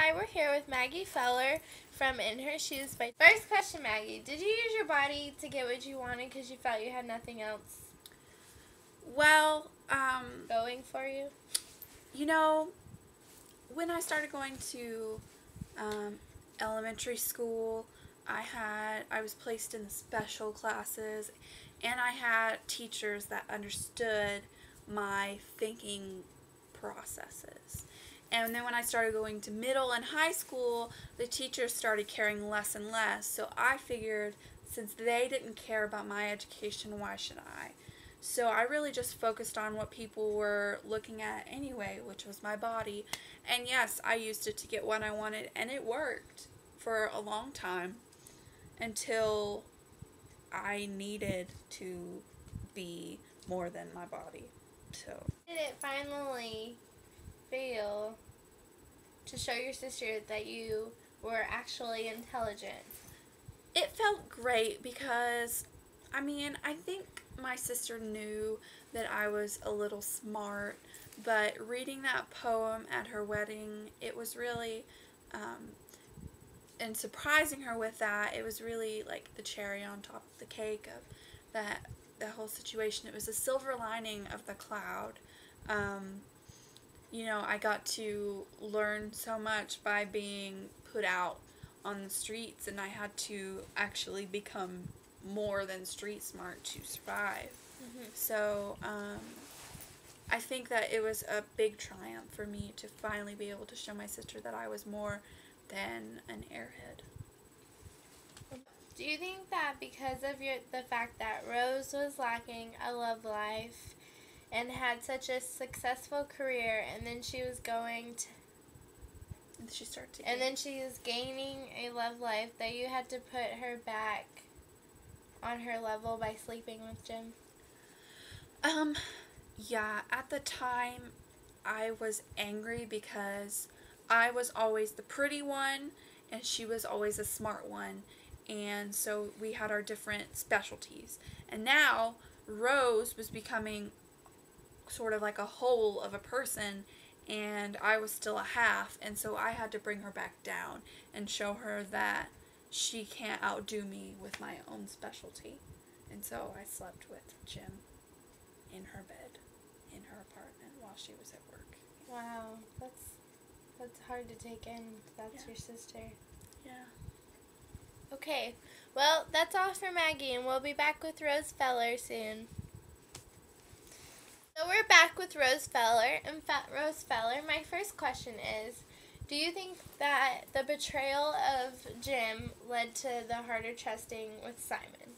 Hi, we're here with Maggie Feller from In Her Shoes. First question, Maggie, did you use your body to get what you wanted because you felt you had nothing else Well, going for you? you know, when I started going to elementary school, I was placed in special classes, and I had teachers that understood my thinking processes. And then when I started going to middle and high school, the teachers started caring less and less. So I figured since they didn't care about my education, why should I? So I really just focused on what people were looking at anyway, which was my body. And yes, I used it to get what I wanted, and it worked for a long time until I needed to be more than my body. So Did it finally feel to show your sister that you were actually intelligent? it felt great because, I think my sister knew that I was a little smart, but reading that poem at her wedding, it was really, and surprising her with that, it was really like the cherry on top of the cake of the whole situation. It was a silver lining of the cloud. I got to learn so much by being put out on the streets, and I had to actually become more than street smart to survive. So, I think that it was a big triumph for me to finally be able to show my sister that I was more than an airhead. Do you think that because of the fact that Rose was lacking a love life and had such a successful career, and then she was she was gaining a love life, that you had to put her back on her level by sleeping with Jim? Yeah, at the time I was angry because I was always the pretty one and she was always a smart one, and so we had our different specialties. And now Rose was becoming sort of like a whole of a person, and I was still a half, and so I had to bring her back down and show her that she can't outdo me with my own specialty. And so I slept with Jim in her bed, in her apartment, while she was at work. Wow, that's hard to take in. That's your sister. Yeah. Okay, well, that's all for Maggie, and we'll be back with Rose Feller soon. So we're back with Rose Feller, and Rose Feller, my first question is, do you think that the betrayal of Jim led to the harder trusting with Simon?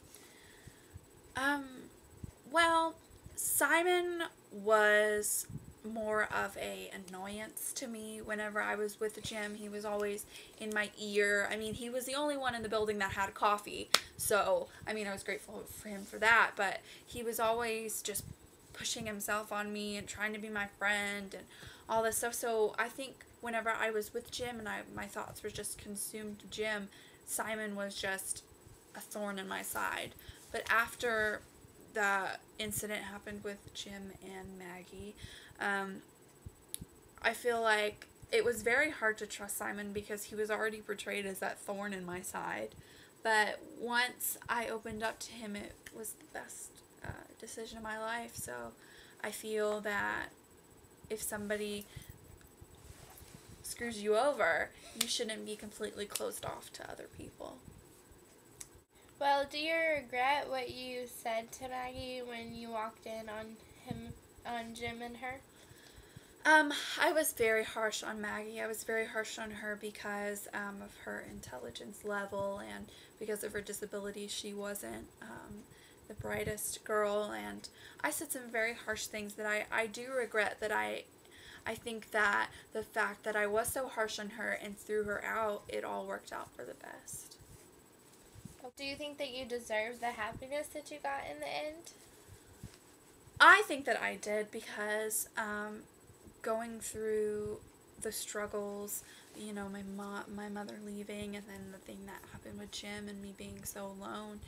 Well, Simon was more of a annoyance to me. Whenever I was with Jim, he was always in my ear. He was the only one in the building that had coffee, so I was grateful for him for that, but he was always just pushing himself on me and trying to be my friend and all this stuff. So I think whenever I was with Jim and my thoughts were just consumed to Jim, Simon was just a thorn in my side. But after the incident happened with Jim and Maggie, I feel like it was very hard to trust Simon because he was already portrayed as that thorn in my side. But once I opened up to him, it was the best decision of my life. So I feel that if somebody screws you over, you shouldn't be completely closed off to other people. Well, do you regret what you said to Maggie when you walked in on Jim and her? I was very harsh on Maggie. I was very harsh on her because of her intelligence level and because of her disability. She wasn't the brightest girl, and I said some very harsh things that I do regret. That I think that the fact that I was so harsh on her and threw her out, it all worked out for the best. Do you think that you deserve the happiness that you got in the end? I think that I did because going through the struggles, my mother leaving, and then the thing that happened with Jim and me being so alone,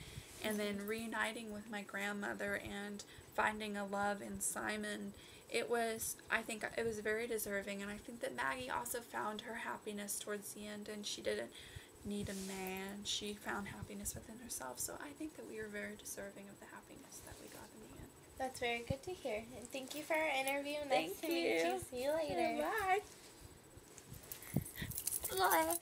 and then reuniting with my grandmother and finding a love in Simon, I think it was very deserving, and I think that Maggie also found her happiness towards the end, and she didn't need a man. She found happiness within herself, so I think that we are very deserving of the happiness that we got in the end. That's very good to hear. And thank you for our interview. Nice Thank to meet you. you. See you later. Bye. Bye.